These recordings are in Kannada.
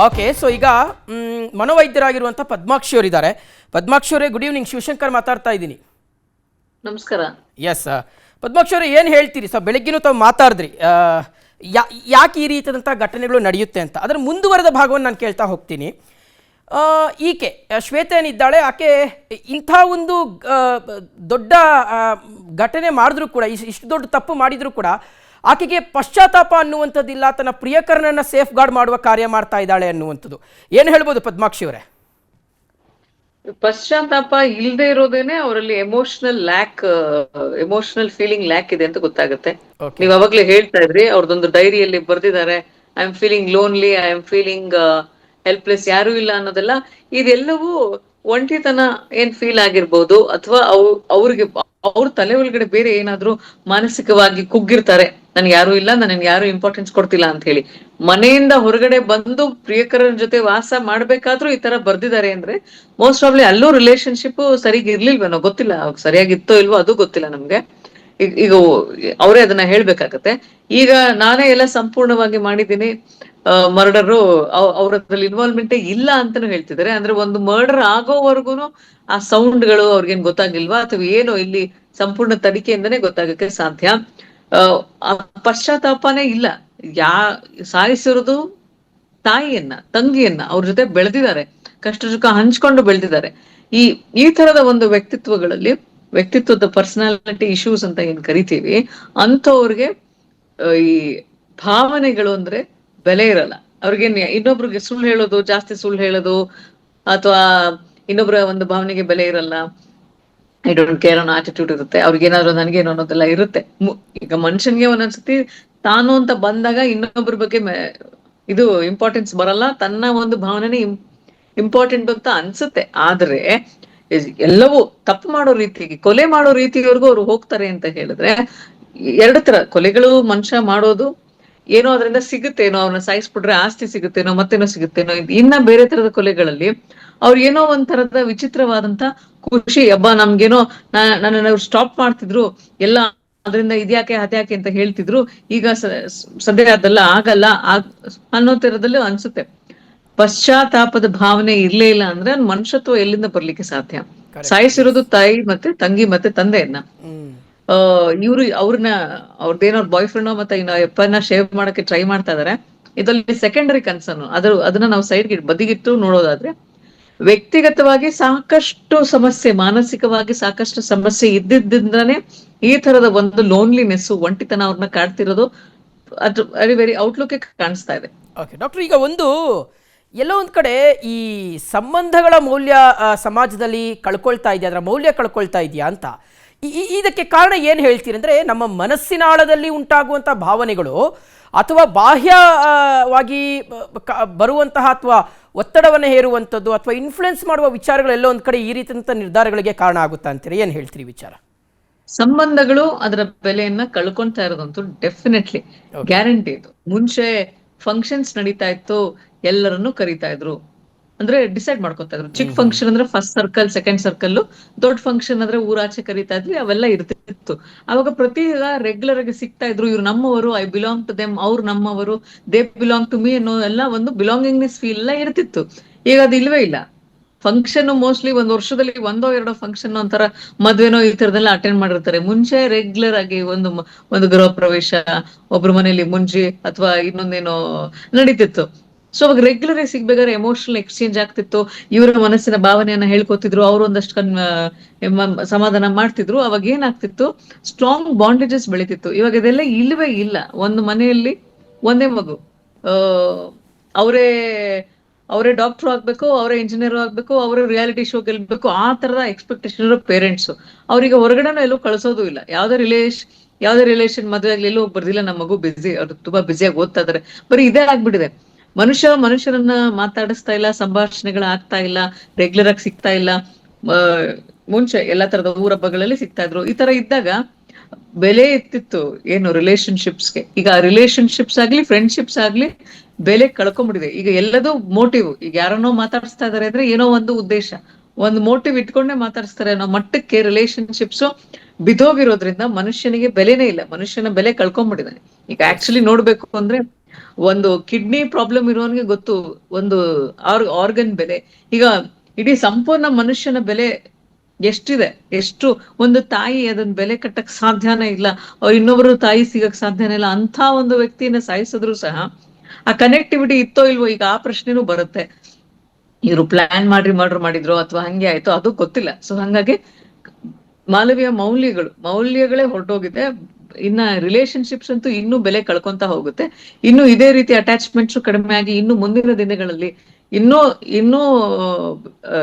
ಓಕೆ, ಸೊ ಈಗ ಮನೋವೈದ್ಯರಾಗಿರುವಂಥ ಪದ್ಮಾಕ್ಷಿ ಅವರಿದ್ದಾರೆ. ಪದ್ಮಾಕ್ಷಿ ಅವರೇ, ಗುಡ್ ಈವ್ನಿಂಗ್. ಶಿವಶಂಕರ್ ಮಾತಾಡ್ತಾ ಇದ್ದೀನಿ. ನಮಸ್ಕಾರ. ಎಸ್, ಪದ್ಮಾಕ್ಷಿ ಅವರೇ, ಏನು ಹೇಳ್ತೀರಿ? ಸೊ ಬೆಳಗ್ಗಿನೂ ತಾವು ಮಾತಾಡಿದ್ರಿ, ಯಾಕೆ ಈ ರೀತಿಯಾದಂಥ ಘಟನೆಗಳು ನಡೆಯುತ್ತೆ ಅಂತ. ಅದರ ಮುಂದುವರೆದ ಭಾಗವನ್ನು ನಾನು ಕೇಳ್ತಾ ಹೋಗ್ತೀನಿ. ಈಕೆ ಶ್ವೇತ ಏನಿದ್ದಾಳೆ, ಆಕೆ ಇಂಥ ಒಂದು ದೊಡ್ಡ ಘಟನೆ ಮಾಡಿದ್ರೂ ಕೂಡ, ಇಷ್ಟು ದೊಡ್ಡ ತಪ್ಪು ಮಾಡಿದರೂ ಕೂಡ ಆಕೆಗೆ ಪಶ್ಚಾತ್ತಾಪ ಅನ್ನುವಂಥದ್ದಿಲ್ಲ, ತನ್ನ ಪ್ರಿಯಕರನನ್ನು ಸೇಫ್ ಗಾರ್ಡ್ ಮಾಡುವ ಕಾರ್ಯ ಮಾಡ್ತಾ ಇದ್ದಾಳೆ ಅನ್ನುವಂಥದ್ದು. ಏನು ಹೇಳ್ಬೋದು ಪದ್ಮಾಕ್ಷಿ ಅವರೇ? ಪಶ್ಚಾತ್ತಾಪ ಇಲ್ಲದೆ ಇರೋದೇನೆ ಅವರಲ್ಲಿ ಎಮೋಷನಲ್ ಫೀಲಿಂಗ್ ಲ್ಯಾಕ್ ಇದೆ ಅಂತ ಗೊತ್ತಾಗುತ್ತೆ. ನೀವ್ ಅವಾಗ್ಲೇ ಹೇಳ್ತಾ ಇದ್ರಿ, ಅವ್ರದೊಂದು ಡೈರಿಯಲ್ಲಿ ಬರ್ದಿದ್ದಾರೆ, I am feeling lonely, I am feeling helpless, ಯಾರು ಇಲ್ಲ ಅನ್ನೋದೆಲ್ಲ. ಇದೆಲ್ಲವೂ ಒಂಟಿತನ ಏನ್ ಫೀಲ್ ಆಗಿರ್ಬೋದು, ಅಥವಾ ಅವ್ರಿಗೆ ಅವ್ರ ತಲೆ ಒಳಗಡೆ ಬೇರೆ ಏನಾದ್ರು ಮಾನಸಿಕವಾಗಿ ಕುಗ್ಗಿರ್ತಾರೆ, ನನ್ಗೆ ಯಾರು ಇಲ್ಲ, ನನಗೆ ಯಾರು ಇಂಪಾರ್ಟೆನ್ಸ್ ಕೊಡ್ತಿಲ್ಲ ಅಂತ ಹೇಳಿ. ಮನೆಯಿಂದ ಹೊರಗಡೆ ಬಂದು ಪ್ರಿಯಕರನ ಜೊತೆ ವಾಸ ಮಾಡ್ಬೇಕಾದ್ರೂ ಈ ತರ ಬರ್ದಿದ್ದಾರೆ ಅಂದ್ರೆ ಮೋಸ್ಟ್ ಪ್ರಾಬ್ಲಿ ಅಲ್ಲೂ ರಿಲೇಶನ್ಶಿಪ್ ಸರಿಯಾಗಿ ಇರ್ಲಿಲ್ವೇನೋ, ಗೊತ್ತಿಲ್ಲ. ಸರಿಯಾಗಿತ್ತೋ ಇಲ್ವೋ ಅದು ಗೊತ್ತಿಲ್ಲ ನಮ್ಗೆ. ಈಗ ಅವರೇ ಅದನ್ನ ಹೇಳ್ಬೇಕಾಗತ್ತೆ. ಈಗ ನಾನೇ ಎಲ್ಲ ಸಂಪೂರ್ಣವಾಗಿ ಮಾಡಿದ್ದೀನಿ, ಮರ್ಡರು ಅವ್ರದ್ರಲ್ಲಿ ಇನ್ವಾಲ್ವ್ಮೆಂಟೇ ಇಲ್ಲ ಅಂತಾನು ಹೇಳ್ತಿದ್ದಾರೆ. ಅಂದ್ರೆ ಒಂದು ಮರ್ಡರ್ ಆಗೋವರೆಗೂನು ಆ ಸೌಂಡ್ಗಳು ಅವ್ರಿಗೇನ್ ಗೊತ್ತಾಗಿಲ್ವಾ, ಅಥವಾ ಏನು ಇಲ್ಲಿ ಸಂಪೂರ್ಣ ತನಿಖೆಯಿಂದನೇ ಗೊತ್ತಾಗಕ್ಕೆ ಸಾಧ್ಯ. ಆ ಪಶ್ಚಾತ್ತಾಪನೇ ಇಲ್ಲ. ಸಾಯಿಸಿರೋದು ತಾಯಿಯನ್ನ, ತಂಗಿಯನ್ನ, ಅವ್ರ ಜೊತೆ ಬೆಳೆದಿದ್ದಾರೆ, ಕಷ್ಟ ಸುಖ ಹಂಚ್ಕೊಂಡು ಬೆಳೆದಿದ್ದಾರೆ. ಈ ತರದ ಒಂದು ವ್ಯಕ್ತಿತ್ವದ ಪರ್ಸನಾಲಿಟಿ ಇಶ್ಯೂಸ್ ಅಂತ ಏನ್ ಕರಿತೀವಿ, ಅಂಥವ್ರಿಗೆ ಈ ಭಾವನೆಗಳು ಅಂದ್ರೆ ಬೆಲೆ ಇರಲ್ಲ. ಅವ್ರಿಗೇನ್ ಇನ್ನೊಬ್ರಿಗೆ ಜಾಸ್ತಿ ಸುಳ್ಳು ಹೇಳೋದು, ಅಥವಾ ಇನ್ನೊಬ್ಬರ ಒಂದು ಭಾವನೆಗೆ ಬೆಲೆ ಇರಲ್ಲ. ಐ ಡೋಂಟ್ ಕೇರ್ ಅನ್ನೋ ಆಟಿಟ್ಯೂಡ್ ಇರುತ್ತೆ ಅವ್ರಿಗೇನಾದ್ರು, ನನಗೇನು ಅನ್ನೋದೆಲ್ಲ ಇರುತ್ತೆ. ಈಗ ಮನುಷ್ಯನ್ಗೆ ಒಂದೊಂದ್ಸತಿ ತಾನು ಅಂತ ಬಂದಾಗ ಇನ್ನೊಬ್ಬರ ಬಗ್ಗೆ ಇದು ಇಂಪಾರ್ಟೆನ್ಸ್ ಬರಲ್ಲ, ತನ್ನ ಒಂದು ಭಾವನೆನೇ ಇಂಪಾರ್ಟೆಂಟ್ ಅಂತ ಅನ್ಸುತ್ತೆ. ಆದ್ರೆ ಎಲ್ಲವೂ ತಪ್ಪು ಮಾಡೋ ರೀತಿಗೆ, ಕೊಲೆ ಮಾಡೋ ರೀತಿವರೆಗೂ ಅವ್ರು ಹೋಗ್ತಾರೆ ಅಂತ ಹೇಳಿದ್ರೆ, ಎರಡು ತರ ಕೊಲೆಗಳು ಮನುಷ್ಯ ಮಾಡೋದು. ಏನೋ ಅದರಿಂದ ಸಿಗುತ್ತೇನೋ, ಅವ್ರನ್ನ ಸಾಯಿಸ್ಬಿಟ್ರೆ ಆಸ್ತಿ ಸಿಗುತ್ತೇನೋ, ಮತ್ತೇನೋ ಸಿಗುತ್ತೇನೋ. ಇನ್ನ ಬೇರೆ ತರದ ಕೊಲೆಗಳಲ್ಲಿ ಅವ್ರು ಏನೋ ಒಂಥರದ ವಿಚಿತ್ರವಾದಂತ ಖುಷಿ, ಹಬ್ಬ ನಮ್ಗೇನೋ ನನ್ನನ್ನು ಅವ್ರು ಸ್ಟಾಪ್ ಮಾಡ್ತಿದ್ರು, ಎಲ್ಲ ಅದರಿಂದ ಇದ್ಯಾಕೆ ಅದ್ಯಾಕೆ ಅಂತ ಹೇಳ್ತಿದ್ರು, ಈಗ ಸದ್ಯ ಅದೆಲ್ಲ ಆಗಲ್ಲ ಅನ್ನೋ ತರದಲ್ಲೂ ಅನ್ಸುತ್ತೆ. ಪಶ್ಚಾತ್ತಾಪದ ಭಾವನೆ ಇರ್ಲೇ ಇಲ್ಲ ಅಂದ್ರೆ ಮನುಷ್ಯತ್ವ ಎಲ್ಲಿಂದ ಬರ್ಲಿಕ್ಕೆ ಸಾಧ್ಯ? ಸಾಯಿಸಿರೋದು ತಾಯಿ ಮತ್ತೆ ತಂಗಿ ಮತ್ತೆ ತಂದೆಯನ್ನ. ಅವ್ರದ್ದೇನೋ ಬಾಯ್ ಫ್ರೆಂಡ್ ಮತ್ತೆ ಎಪ್ಪನ್ನ ಶೇವ್ ಮಾಡಕ್ಕೆ ಟ್ರೈ ಮಾಡ್ತಾ ಇದಾರೆ. ಇದರಲ್ಲಿ ಸೆಕೆಂಡರಿ ಕನ್ಸರ್ನ್. ಅದನ್ನ ನಾವು ಬದಿಗಿಟ್ಟು ನೋಡೋದಾದ್ರೆ, ವ್ಯಕ್ತಿಗತವಾಗಿ ಸಾಕಷ್ಟು ಸಮಸ್ಯೆ, ಮಾನಸಿಕವಾಗಿ ಸಾಕಷ್ಟು ಸಮಸ್ಯೆ ಇದ್ದಿದ್ದಿಂದಾನೇ ಈ ತರದ ಒಂದು ಲೋನ್ಲಿನೆಸ್, ಒಂಟಿತನ ಅವ್ರನ್ನ ಕಾಡ್ತಿರೋದು ಅದು ವೆರಿ ಔಟ್ಲುಕ್ ಕಾಣಿಸ್ತಾ ಇದೆ. ಓಕೆ ಡಾಕ್ಟರ್, ಈಗ ಎಲ್ಲೋ ಒಂದು ಕಡೆ ಈ ಸಂಬಂಧಗಳ ಮೌಲ್ಯ ಸಮಾಜದಲ್ಲಿ ಕಳ್ಕೊಳ್ತಾ ಇದೆಯಾ, ಅದರ ಮೌಲ್ಯ ಕಳ್ಕೊಳ್ತಾ ಇದೆಯಾ ಅಂತ. ಇದಕ್ಕೆ ಕಾರಣ ಏನು ಹೇಳ್ತೀರಿ ಅಂದರೆ, ನಮ್ಮ ಮನಸ್ಸಿನ ಆಳದಲ್ಲಿ ಉಂಟಾಗುವಂಥ ಭಾವನೆಗಳು ಅಥವಾ ಬಾಹ್ಯವಾಗಿ ಬರುವಂತಹ ಅಥವಾ ಒತ್ತಡವನ್ನು ಹೇರುವಂಥದ್ದು ಅಥವಾ ಇನ್ಫ್ಲುಯೆನ್ಸ್ ಮಾಡುವ ವಿಚಾರಗಳೆಲ್ಲ ಒಂದು ಕಡೆ ಈ ರೀತಿಯಂಥ ನಿರ್ಧಾರಗಳಿಗೆ ಕಾರಣ ಆಗುತ್ತಾ ಅಂತೀರಿ? ಏನು ಹೇಳ್ತೀರಿ ವಿಚಾರ? ಸಂಬಂಧಗಳು ಅದರ ಬೆಲೆಯನ್ನ ಕಳ್ಕೊಂತಾ ಇರೋದಂತೂ ಡೆಫಿನೆಟ್ಲಿ ಗ್ಯಾರಂಟಿ. ಇದು ಮುಂಚೆ ಫಂಕ್ಷನ್ಸ್ ನಡೀತಾ ಇತ್ತು, ಎಲ್ಲರನ್ನು ಕರೀತಾ ಇದ್ರು, ಅಂದ್ರೆ ಡಿಸೈಡ್ ಮಾಡ್ಕೊತಾ ಇದ್ರು. ಚಿಕ್ಕ ಫಂಕ್ಷನ್ ಅಂದ್ರೆ ಫಸ್ಟ್ ಸರ್ಕಲ್, ಸೆಕೆಂಡ್ ಸರ್ಕಲ್, ದೊಡ್ಡ ಫಂಕ್ಷನ್ ಅಂದ್ರೆ ಊರಾಚೆ ಕರೀತಾ ಇದ್ವಿ, ಅವೆಲ್ಲ ಇರ್ತಿತ್ತು. ಅವಾಗ ಪ್ರತಿ ರೆಗ್ಯುಲರ್ ಆಗಿ ಸಿಗ್ತಾ ಇದ್ರು, ಇವ್ರು ನಮ್ಮವರು, ಐ ಬಿಲಾಂಗ್ ಟು ದೆಮ್, ಅವ್ರು ನಮ್ಮವರು, ದೇ ಬಿಲಾಂಗ್ ಟು ಮೀ ಅನ್ನೋ ಎಲ್ಲ ಒಂದು ಬಿಲಾಂಗಿಂಗ್ನೆಸ್ ಫೀಲ್ ಎಲ್ಲ ಇರ್ತಿತ್ತು. ಈಗ ಅದು ಇಲ್ವೇ ಇಲ್ಲ. ಫಂಕ್ಷನ್ ಮೋಸ್ಟ್ಲಿ ಒಂದ್ ವರ್ಷದಲ್ಲಿ ಒಂದೋ ಎರಡೋ ಫಂಕ್ಷನ್, ಒಂಥರ ಮದ್ವೆನೋ ಈ ತರದೆಲ್ಲ ಅಟೆಂಡ್ ಮಾಡಿರ್ತಾರೆ. ಮುಂಚೆ ರೆಗ್ಯುಲರ್ ಆಗಿ ಒಂದು ಗೃಹ ಪ್ರವೇಶ, ಒಬ್ರ ಮನೇಲಿ ಮುಂಜಿ ಅಥವಾ ಇನ್ನೊಂದೇನೋ ನಡೀತಿತ್ತು. ಸೊ ಅವಾಗ ರೆಗ್ಯುಲರ್ ಆಗಿ ಸಿಗ್ಬೇಕಾದ್ರೆ ಎಮೋಷನಲ್ ಎಕ್ಸ್ಚೇಂಜ್ ಆಗ್ತಿತ್ತು, ಇವರ ಮನಸ್ಸಿನ ಭಾವನೆಯನ್ನ ಹೇಳ್ಕೊತಿದ್ರು, ಅವ್ರು ಒಂದಷ್ಟು ಸಮಾಧಾನ ಮಾಡ್ತಿದ್ರು. ಅವಾಗ ಏನಾಗ್ತಿತ್ತು, ಸ್ಟ್ರಾಂಗ್ ಬಾಂಡೇಜಸ್ ಬೆಳಿತಿತ್ತು. ಇವಾಗ ಇದೆಲ್ಲ ಇಲ್ವೇ ಇಲ್ಲ. ಒಂದು ಮನೆಯಲ್ಲಿ ಒಂದೇ ಮಗು, ಅವರೇ ಡಾಕ್ಟರ್ ಆಗ್ಬೇಕು, ಅವರೇ ಇಂಜಿನಿಯರ್ ಆಗ್ಬೇಕು, ಅವರೇ ರಿಯಾಲಿಟಿ ಶೋ ಗೆಲ್ಬೇಕು, ಆ ತರದ ಎಕ್ಸ್ಪೆಕ್ಟೇಷನ್ ಇರೋ ಪೇರೆಂಟ್ಸ್. ಅವ್ರಿಗೆ ಹೊರಗಡೆನೂ ಎಲ್ಲೂ ಕಳ್ಸೋದು ಇಲ್ಲ. ಯಾವ್ದೇ ರಿಲೇಷನ್ ಮದುವೆ ಆಗ್ಲಿ ಎಲ್ಲೂ ಬರ್ದಿಲ್ಲ, ನಮ್ಮ ಮಗು ಬಿಸಿ, ಅವ್ರು ತುಂಬಾ ಬ್ಯುಸಿಯಾಗಿ ಓದ್ತಾ ಇದಾರೆ, ಬರೀ ಇದೇ ಆಗ್ಬಿಟ್ಟಿದೆ. ಮನುಷ್ಯರನ್ನ ಮಾತಾಡಿಸ್ತಾ ಇಲ್ಲ, ಸಂಭಾಷಣೆಗಳು ಆಗ್ತಾ ಇಲ್ಲ, ರೆಗ್ಯುಲರ್ ಆಗಿ ಸಿಗ್ತಾ ಇಲ್ಲ. ಮುಂಚೆ ಎಲ್ಲಾ ತರದ ಊರಬ್ಬಗಳಲ್ಲಿ ಸಿಗ್ತಾ ಇದ್ರು. ಈ ತರ ಇದ್ದಾಗ ಬೆಲೆ ಇರ್ತಿತ್ತು ಏನು ರಿಲೇಶನ್ಶಿಪ್ಸ್ಗೆ. ಈಗ ರಿಲೇಶನ್ಶಿಪ್ಸ್ ಆಗ್ಲಿ, ಫ್ರೆಂಡ್ಶಿಪ್ಸ್ ಆಗ್ಲಿ, ಬೆಲೆ ಕಳ್ಕೊಂಡ್ಬಿಟ್ಟಿದೆ. ಈಗ ಎಲ್ಲದೂ ಮೋಟಿವ್. ಈಗ ಯಾರನ್ನೋ ಮಾತಾಡಿಸ್ತಾ ಇದಾರೆ ಅಂದ್ರೆ ಏನೋ ಒಂದು ಉದ್ದೇಶ, ಒಂದು ಮೋಟಿವ್ ಇಟ್ಕೊಂಡೇ ಮಾತಾಡಿಸ್ತಾರೆ ಅನ್ನೋ ಮಟ್ಟಕ್ಕೆ ರಿಲೇಶನ್ಶಿಪ್ಸ್ ಬಿದೋಗಿರೋದ್ರಿಂದ ಮನುಷ್ಯನಿಗೆ ಬೆಲೆನೇ ಇಲ್ಲ, ಮನುಷ್ಯನ ಬೆಲೆ ಕಳ್ಕೊಂಡ್ಬಿಟ್ಟಿದ್ದಾನೆ. ಈಗ ಆಕ್ಚುಲಿ ನೋಡ್ಬೇಕು ಅಂದ್ರೆ ಒಂದು ಕಿಡ್ನಿ ಪ್ರಾಬ್ಲಮ್ ಇರೋನ್ಗೆ ಗೊತ್ತು ಒಂದು ಆರ್ಗನ್ ಬೆಲೆ. ಈಗ ಇಡೀ ಸಂಪೂರ್ಣ ಮನುಷ್ಯನ ಬೆಲೆ ಎಷ್ಟಿದೆ, ಎಷ್ಟು ಒಂದು ತಾಯಿ ಅದನ್ನ ಬೆಲೆ ಕಟ್ಟಕ್ ಸಾಧ್ಯನೇ ಇಲ್ಲ, ಅವ್ರು ಇನ್ನೊಬ್ರು ತಾಯಿ ಸಿಗಕ್ ಸಾಧ್ಯನೇ ಇಲ್ಲ. ಅಂತ ಒಂದು ವ್ಯಕ್ತಿನ ಸಾಯಿಸಿದ್ರು ಸಹ ಆ ಕನೆಕ್ಟಿವಿಟಿ ಇತ್ತೋ ಇಲ್ವೋ, ಈಗ ಆ ಪ್ರಶ್ನೆನೂ ಬರುತ್ತೆ. ಇವ್ರು ಪ್ಲಾನ್ ಮರ್ಡರ್ ಮಾಡಿದ್ರು ಅಥವಾ ಹಂಗೆ ಆಯ್ತು ಅದು ಗೊತ್ತಿಲ್ಲ. ಸೊ ಹಂಗಾಗಿ ಮಾನವೀಯ ಮೌಲ್ಯಗಳೇ ಹೊರಟೋಗಿದೆ. ಇನ್ನ ರಿಲೇಶನ್ಶಿಪ್ಸ್ ಅಂತೂ ಇನ್ನೂ ಬೆಲೆ ಕಳ್ಕೊಂತ ಹೋಗುತ್ತೆ. ಇನ್ನು ಇದೇ ರೀತಿ ಅಟ್ಯಾಚ್ಮೆಂಟ್ಸ್ ಕಡಿಮೆ ಆಗಿ ಇನ್ನು ಮುಂದಿನ ದಿನಗಳಲ್ಲಿ ಇನ್ನೂ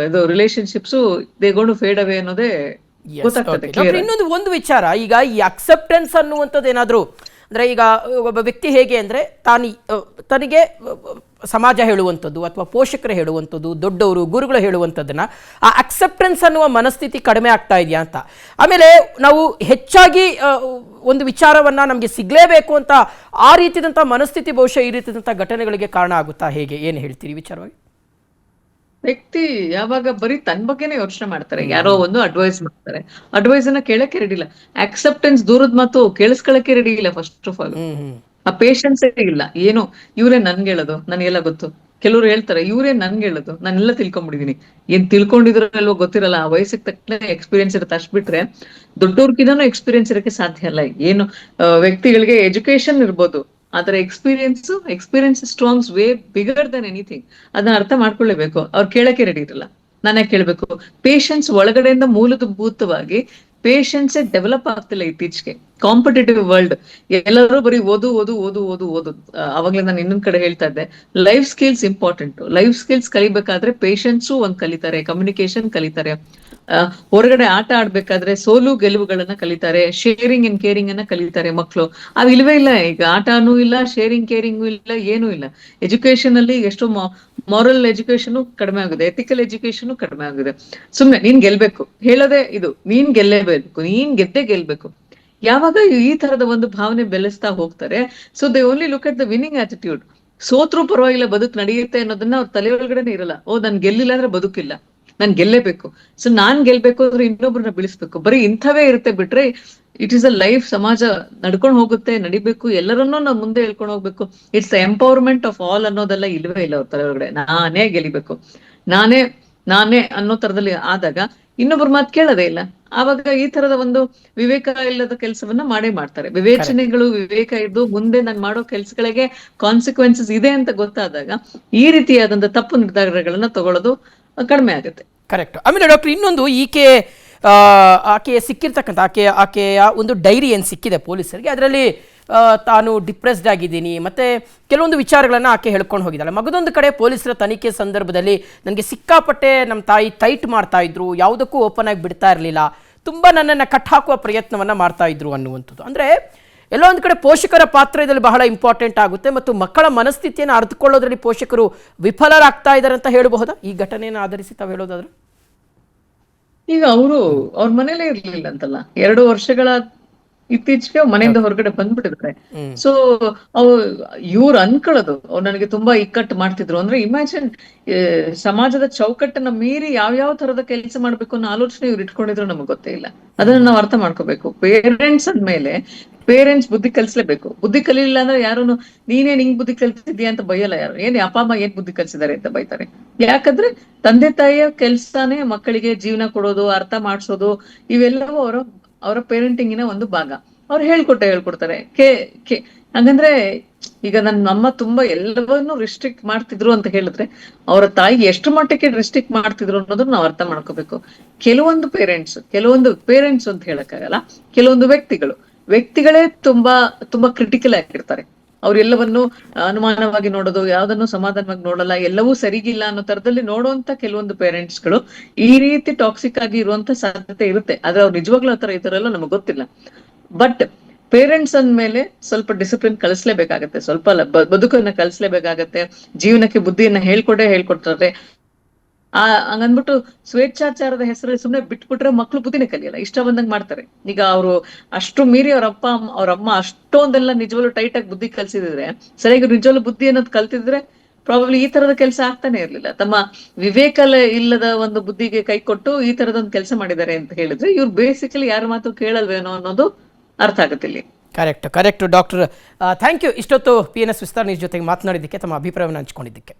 ಇದು ರಿಲೇಶನ್ಶಿಪ್ಸ್ ದೇ ಗೋನ್ ಫೇಡ್ ಅವೇ ಅನ್ನೋದೇ ಗೊತ್ತಾಗ್ತದೆ. ಒಂದು ವಿಚಾರ, ಈಗ ಈ ಅಕ್ಸೆಪ್ಟೆನ್ಸ್ ಅನ್ನುವಂಥದ್ದು ಏನಾದರೂ ಅಂದರೆ, ಈಗ ಒಬ್ಬ ವ್ಯಕ್ತಿ ಹೇಗೆ ಅಂದರೆ ತನಗೆ ಸಮಾಜ ಹೇಳುವಂಥದ್ದು ಅಥವಾ ಪೋಷಕರು ಹೇಳುವಂಥದ್ದು, ದೊಡ್ಡವರು ಗುರುಗಳು ಹೇಳುವಂಥದ್ದನ್ನು ಆ ಅಕ್ಸೆಪ್ಟೆನ್ಸ್ ಅನ್ನುವ ಮನಸ್ಥಿತಿ ಕಡಿಮೆ ಆಗ್ತಾ ಇದೆಯಾ ಅಂತ. ಆಮೇಲೆ ನಾವು ಹೆಚ್ಚಾಗಿ ಒಂದು ವಿಚಾರವನ್ನು ನಮಗೆ ಸಿಗಲೇಬೇಕು ಅಂತ ಆ ರೀತಿಯಾದಂಥ ಮನಸ್ಥಿತಿ ಬಹುಶಃ ಈ ರೀತಿಯಾದಂಥ ಘಟನೆಗಳಿಗೆ ಕಾರಣ ಆಗುತ್ತಾ, ಹೇಗೆ ಏನು ಹೇಳ್ತೀರಿ ವಿಚಾರವಾಗಿ? ವ್ಯಕ್ತಿ ಯಾವಾಗ ಬರೀ ತನ್ನ ಬಗ್ಗೆನೇ ಯೋಚನೆ ಮಾಡ್ತಾರೆ, ಯಾರೋ ಒಂದು ಅಡ್ವೈಸ್ ಮಾಡ್ತಾರೆ, ಅಡ್ವೈಸ್ ಅನ್ನ ಕೇಳಕ್ಕೆ ರೆಡಿ ಇಲ್ಲ. ಆಕ್ಸೆಪ್ಟೆನ್ಸ್ ದೂರದ ಮಾತು ಕೇಳಿಸ್ಕೊಳಕ್ಕೆ ರೆಡಿ ಇಲ್ಲ. ಫಸ್ಟ್ ಆಫ್ ಆಲ್ ಆ ಪೇಶನ್ಸ್ ಇಲ್ಲ. ಏನು ಇವ್ರೇ ನನ್ಗೆ ಹೇಳೋದು, ನನಗೆಲ್ಲ ಗೊತ್ತು. ಕೆಲವ್ರು ಹೇಳ್ತಾರೆ ಇವ್ರೇ ನನ್ಗೆ ಹೇಳೋದು, ನಾನೆಲ್ಲ ತಿಳ್ಕೊಂಡ್ಬಿಟ್ಟಿದೀನಿ. ಏನ್ ತಿಳ್ಕೊಂಡಿದ್ರು ಅಲ್ವೋ ಗೊತ್ತಿರಲ್ಲ, ಆ ವಯಸ್ಸಿಗೆ ತಕ್ಕನೆ ಎಕ್ಸ್ಪೀರಿಯನ್ಸ್ ಇರುತ್ತೆ. ಅಷ್ಟ್ ಬಿಟ್ರೆ ದೊಡ್ಡವ್ರಗಿನ್ನೂ ಎಕ್ಸ್ಪೀರಿಯನ್ಸ್ ಇರಕ್ಕೆ ಸಾಧ್ಯ ಇಲ್ಲ. ಏನು ವ್ಯಕ್ತಿಗಳಿಗೆ ಎಜುಕೇಶನ್ ಇರ್ಬೋದು, ಆದ್ರೆ experience strongs way bigger than anything. ಅದನ್ನ ಅರ್ಥ ಮಾಡ್ಕೊಳ್ಳೇಬೇಕು. ಅವ್ರು ಕೇಳಕ್ಕೆ ರೆಡಿ ಇರಲ್ಲ, ನಾನೇ ಕೇಳ್ಬೇಕು. ಪೇಶನ್ಸ್ ಒಳಗಡೆಯಿಂದ ಮೂಲಭೂತವಾಗಿ ಪೇಶನ್ಸೇ ಡೆವಲಪ್ ಆಗ್ತಿಲ್ಲ ಇತ್ತೀಚೆಗೆ. ಕಾಂಪಿಟೇಟಿವ್ ವರ್ಲ್ಡ್, ಎಲ್ಲರೂ ಬರೀ ಓದು. ಅವಾಗ್ಲೇ ನಾನು ಇನ್ನೊಂದ್ ಕಡೆ ಹೇಳ್ತಾ ಇದ್ದೆ, life skills important. Life skills ಕಲಿಬೇಕಾದ್ರೆ ಪೇಶನ್ಸು ಒಂದ್ ಕಲಿತಾರೆ, ಕಮ್ಯುನಿಕೇಶನ್ ಕಲಿತಾರೆ, ಹೊರಗಡೆ ಆಟ ಆಡ್ಬೇಕಾದ್ರೆ ಸೋಲು ಗೆಲುವುಗಳನ್ನ ಕಲಿತಾರೆ, ಶೇರಿಂಗ್ ಅಂಡ್ ಕೇರಿಂಗ್ ಅನ್ನ ಕಲಿತಾರೆ ಮಕ್ಕಳು. ಅವ್ ಇಲ್ವೇ ಇಲ್ಲ ಈಗ. ಆಟನೂ ಇಲ್ಲ, ಶೇರಿಂಗ್ ಕೇರಿಂಗು ಇಲ್ಲ, ಏನೂ ಇಲ್ಲ. ಎಜುಕೇಶನ್ ಅಲ್ಲಿ ಎಷ್ಟೋ ಮಾರಲ್ ಎಜುಕೇಶನ್ ಕಡಿಮೆ ಆಗಿದೆ, ಎಥಿಕಲ್ ಎಜುಕೇಶನ್ ಕಡಿಮೆ ಆಗಿದೆ. ಸುಮ್ನೆ ನೀನ್ ಗೆಲ್ಬೇಕು ಹೇಳೋದೇ ಇದು, ನೀನ್ ಗೆಲ್ಲೇಬೇಕು, ನೀನ್ ಗೆಲ್ಬೇಕು. ಯಾವಾಗ ಈ ತರದ ಒಂದು ಭಾವನೆ ಬೆಳೆಸ್ತಾ ಹೋಗ್ತಾರೆ, so they only look at the winning attitude. ಸೋತ್ರು ಪರವಾಗಿಲ್ಲ, ಬದುಕು ನಡೆಯುತ್ತೆ ಅನ್ನೋದನ್ನ ಅವ್ರ ತಲೆ ಒಳಗಡೆನೆ ಇರಲ್ಲ. ನಾನ್ ಗೆಲ್ಲಿಲ್ಲ ಅಂದ್ರೆ ಬದುಕಿಲ್ಲ, ನಾನ್ ಗೆಲ್ಲೇಬೇಕು. ಸೊ ನಾನ್ ಗೆಲ್ಬೇಕು ಅಂದ್ರೆ ಇನ್ನೊಬ್ರನ್ನ ಬೆಳೆಸ್ಬೇಕು. ಬರೀ ಇಂಥವೇ ಇರುತ್ತೆ. ಬಿಟ್ರೆ ಇಟ್ ಈಸ್ ಅ ಲೈಫ್, ಸಮಾಜ ನಡ್ಕೊಂಡು ಹೋಗುತ್ತೆ, ನಡಿಬೇಕು, ಎಲ್ಲರನ್ನೂ ನಾವು ಮುಂದೆ ಹೇಳ್ಕೊಂಡು ಹೋಗ್ಬೇಕು. It's the empowerment of all ಅನ್ನೋದೆಲ್ಲ ಇಲ್ವೇ ಇಲ್ಲ ಅವ್ರ ತಲೆ ಒಳಗಡೆ. ನಾನೇ ಗೆಲಿಬೇಕು, ನಾನೇ ಅನ್ನೋ ತರದಲ್ಲಿ ಆದಾಗ ಇನ್ನೊಬ್ರ ಮಾತು ಕೇಳೋದೇ ಇಲ್ಲ. ಆವಾಗ ಈ ತರದ ಒಂದು ವಿವೇಕ ಇಲ್ಲದ ಕೆಲಸವನ್ನ ಮಾಡ್ತಾರೆ. ವಿವೇಕ ಇದ್ದು ಮುಂದೆ ನಾನು ಮಾಡೋ ಕೆಲ್ಸಗಳಿಗೆ ಕಾನ್ಸಿಕ್ವೆನ್ಸಸ್ ಇದೆ ಅಂತ ಗೊತ್ತಾದಾಗ ಈ ರೀತಿಯಾದಂತ ತಪ್ಪು ನಿರ್ಧಾರಗಳನ್ನ ತಗೊಳ್ಳೋದು ಕಡಿಮೆ ಆಗುತ್ತೆ. ಕರೆಕ್ಟ್. ಆಮೇಲೆ ಡಾಕ್ಟರ್, ಇನ್ನೊಂದು ಆಕೆ ಸಿಕ್ಕಿರ್ತಕ್ಕಂಥ ಆಕೆಯ ಒಂದು ಡೈರಿ ಏನು ಸಿಕ್ಕಿದೆ ಪೊಲೀಸರಿಗೆ, ಅದರಲ್ಲಿ ತಾನು ಡಿಪ್ರೆಸ್ಡ್ ಆಗಿದ್ದೀನಿ ಮತ್ತು ಕೆಲವೊಂದು ವಿಚಾರಗಳನ್ನು ಆಕೆ ಹೇಳ್ಕೊಂಡು ಹೋಗಿದ್ದಾಳೆ. ಮಗದೊಂದು ಕಡೆ ಪೊಲೀಸರ ತನಿಖೆ ಸಂದರ್ಭದಲ್ಲಿ ನನಗೆ ಸಿಕ್ಕಾಪಟ್ಟೆ ನಮ್ಮ ತಾಯಿ ಟೈಟ್ ಮಾಡ್ತಾಯಿದ್ರು, ಯಾವುದಕ್ಕೂ ಓಪನ್ ಆಗಿ ಬಿಡ್ತಾ ಇರಲಿಲ್ಲ, ತುಂಬ ನನ್ನನ್ನು ಕಟ್ಟಾಕುವ ಪ್ರಯತ್ನವನ್ನು ಮಾಡ್ತಾಯಿದ್ರು ಅನ್ನುವಂಥದ್ದು. ಅಂದರೆ ಎಲ್ಲೋ ಒಂದು ಕಡೆ ಪೋಷಕರ ಪಾತ್ರ ಇದರಲ್ಲಿ ಬಹಳ ಇಂಪಾರ್ಟೆಂಟ್ ಆಗುತ್ತೆ ಮತ್ತು ಮಕ್ಕಳ ಮನಸ್ಥಿತಿಯನ್ನು ಅರ್ಥಕೊಳ್ಳೋದ್ರಲ್ಲಿ ಪೋಷಕರು ವಿಫಲರಾಗ್ತಾ ಇದ್ದಾರೆ ಅಂತ ಹೇಳಬಹುದಾ ಈ ಘಟನೆಯನ್ನು ಆಧರಿಸಿ ತಾವು ಹೇಳೋದಾದ್ರೆ? ಈಗ ಅವ್ರ ಮನೇಲೇ ಇರ್ಲಿಲ್ಲ ಅಂತಲ್ಲ, 2 ವರ್ಷಗಳ ಇತ್ತೀಚೆಗೆ ಮನೆಯಿಂದ ಹೊರಗಡೆ ಬಂದ್ಬಿಟ್ಟಿದ್ದಾರೆ. ಸೊ ಇವ್ರು ಅನ್ಕೊಳ್ಳೋದು ಅವ್ರು ನನಗೆ ತುಂಬಾ ಇಕ್ಕಟ್ಟು ಮಾಡ್ತಿದ್ರು ಅಂದ್ರೆ, ಇಮ್ಯಾಜಿನ್ ಸಮಾಜದ ಚೌಕಟ್ಟನ್ನ ಮೀರಿ ಯಾವ್ಯಾವ ತರದ ಕೆಲಸ ಮಾಡ್ಬೇಕು ಅನ್ನೋ ಆಲೋಚನೆ ಇವ್ರು ಇಟ್ಕೊಂಡಿದ್ರು ನಮಗ್ ಗೊತ್ತೇ ಇಲ್ಲ. ಅದನ್ನ ನಾವು ಅರ್ಥ ಮಾಡ್ಕೋಬೇಕು. ಪೇರೆಂಟ್ಸ್ ಅಂದ್ಮೇಲೆ ಪೇರೆಂಟ್ಸ್ ಬುದ್ಧಿ ಕಲಿಸ್ಲೇಬೇಕು. ಬುದ್ಧಿ ಕಲಿಲಿಲ್ಲ ಅಂದ್ರೆ ಯಾರನ್ನು ನೀನೇನ್ ಹಿಂಗ್ ಬುದ್ಧಿ ಕಲಿಸಿದ್ಯಾ ಅಂತ ಬೈಯಲ್ಲ ಯಾರು. ಅಪ್ಪ ಅಮ್ಮ ಏನ್ ಬುದ್ಧಿ ಕಲಿಸಿದಾರೆ ಅಂತ ಬೈತಾರೆ. ಯಾಕಂದ್ರೆ ತಂದೆ ತಾಯಿಯ ಕೆಲ್ಸಾನೇ ಮಕ್ಕಳಿಗೆ ಜೀವನ ಕೊಡೋದು, ಅರ್ಥ ಮಾಡ್ಸೋದು, ಇವೆಲ್ಲವೂ ಅವರ ಪೇರೆಂಟಿಂಗಿನ ಒಂದು ಭಾಗ. ಅವ್ರು ಹೇಳ್ಕೊಡ್ತಾರೆ. ಹಂಗಂದ್ರೆ ಈಗ ನಮ್ಮ ತುಂಬಾ ಎಲ್ಲವನ್ನೂ ರಿಸ್ಟ್ರಿಕ್ಟ್ ಮಾಡ್ತಿದ್ರು ಅಂತ ಹೇಳಿದ್ರೆ ಅವರ ತಾಯಿ ಎಷ್ಟು ಮಟ್ಟಕ್ಕೆ ರಿಸ್ಟ್ರಿಕ್ಟ್ ಮಾಡ್ತಿದ್ರು ಅನ್ನೋದನ್ನ ನಾವು ಅರ್ಥ ಮಾಡ್ಕೋಬೇಕು. ಕೆಲವೊಂದು ಪೇರೆಂಟ್ಸ್ ಅಂತ ಹೇಳಕ್ಕಾಗಲ್ಲ, ಕೆಲವೊಂದು ವ್ಯಕ್ತಿಗಳೇ ತುಂಬಾ ಕ್ರಿಟಿಕಲ್ ಆಗಿರ್ತಾರೆ. ಅವ್ರೆಲ್ಲವನ್ನು ಅನುಮಾನವಾಗಿ ನೋಡೋದು, ಯಾವ್ದನ್ನು ಸಮಾಧಾನವಾಗಿ ನೋಡಲ್ಲ, ಎಲ್ಲವೂ ಸರಿಗಿಲ್ಲ ಅನ್ನೋ ತರದಲ್ಲಿ ನೋಡುವಂತ ಕೆಲವೊಂದು ಪೇರೆಂಟ್ಸ್ಗಳು ಈ ರೀತಿ ಟಾಕ್ಸಿಕ್ ಆಗಿ ಇರುವಂತ ಸಾಧ್ಯತೆ ಇರುತ್ತೆ. ಆದ್ರೆ ಅವ್ರು ನಿಜವಾಗ್ಲೂ ಆತರ ಇದಾರಲ್ಲ ನಮಗ್ ಗೊತ್ತಿಲ್ಲ. ಬಟ್ ಪೇರೆಂಟ್ಸ್ ಅಂದ್ಮೇಲೆ ಸ್ವಲ್ಪ ಡಿಸಿಪ್ಲಿನ್ ಕಲಿಸ್ಲೇಬೇಕಾಗತ್ತೆ, ಸ್ವಲ್ಪ ಬದುಕನ್ನ ಕಲಿಸ್ಲೇಬೇಕಾಗತ್ತೆ, ಜೀವನಕ್ಕೆ ಬುದ್ಧಿಯನ್ನ ಹೇಳ್ಕೊಡ್ತಾರೆ. ಹಂಗಂದ್ಬಿಟ್ಟು ಸ್ವೇಚ್ಛಾಚಾರದ ಹೆಸರಲ್ಲಿ ಸುಮ್ನೆ ಬಿಟ್ಬಿಟ್ರೆ ಮಕ್ಳು ಬುದ್ಧಿನೇ ಕಲಿಯಲ್ಲ, ಇಷ್ಟ ಬಂದಂಗ್ ಮಾಡ್ತಾರೆ. ಈಗ ಅವರು ಅಷ್ಟು ಮೀರಿ ಅವ್ರಮ್ಮ ಅಷ್ಟೊಂದೆಲ್ಲ ನಿಜವಾಗ್ಲೂ ಟೈಟ್ ಆಗಿ ಬುದ್ಧಿ ಕಲ್ಸಿದ್ರೆ, ಸರಿಯಾಗಿ ನಿಜವಾಗ್ಲೂ ಬುದ್ಧಿ ಅನ್ನೋದು ಕಲ್ತಿದ್ರೆ ಪ್ರಾಬಬ್ಲಿ ಈ ತರದ ಕೆಲಸ ಆಗ್ತಾನೆ ಇರ್ಲಿಲ್ಲ. ತಮ್ಮ ವಿವೇಕ ಇಲ್ಲದ ಒಂದು ಬುದ್ಧಿಗೆ ಕೈ ಕೊಟ್ಟು ಈ ತರದೊಂದು ಕೆಲಸ ಮಾಡಿದ್ದಾರೆ ಅಂತ ಹೇಳಿದ್ರೆ ಇವ್ರು ಬೇಸಿಕಲಿ ಯಾರ ಮಾತು ಕೇಳಲ್ವೇನೋ ಅನ್ನೋದು ಅರ್ಥ ಆಗುತ್ತೆ ಇಲ್ಲಿ. Correct doctor. Thank you. ಇಷ್ಟೊತ್ತು PNS ವಿಸ್ತಾರ ನ್ಯೂಸ್ ಜೊತೆಗೆ ಮಾತನಾಡಿದ್ದಕ್ಕೆ, ತಮ್ಮ ಅಭಿಪ್ರಾಯವನ್ನು ಹಂಚ್ಕೊಂಡಿದ್ದಕ್ಕೆ.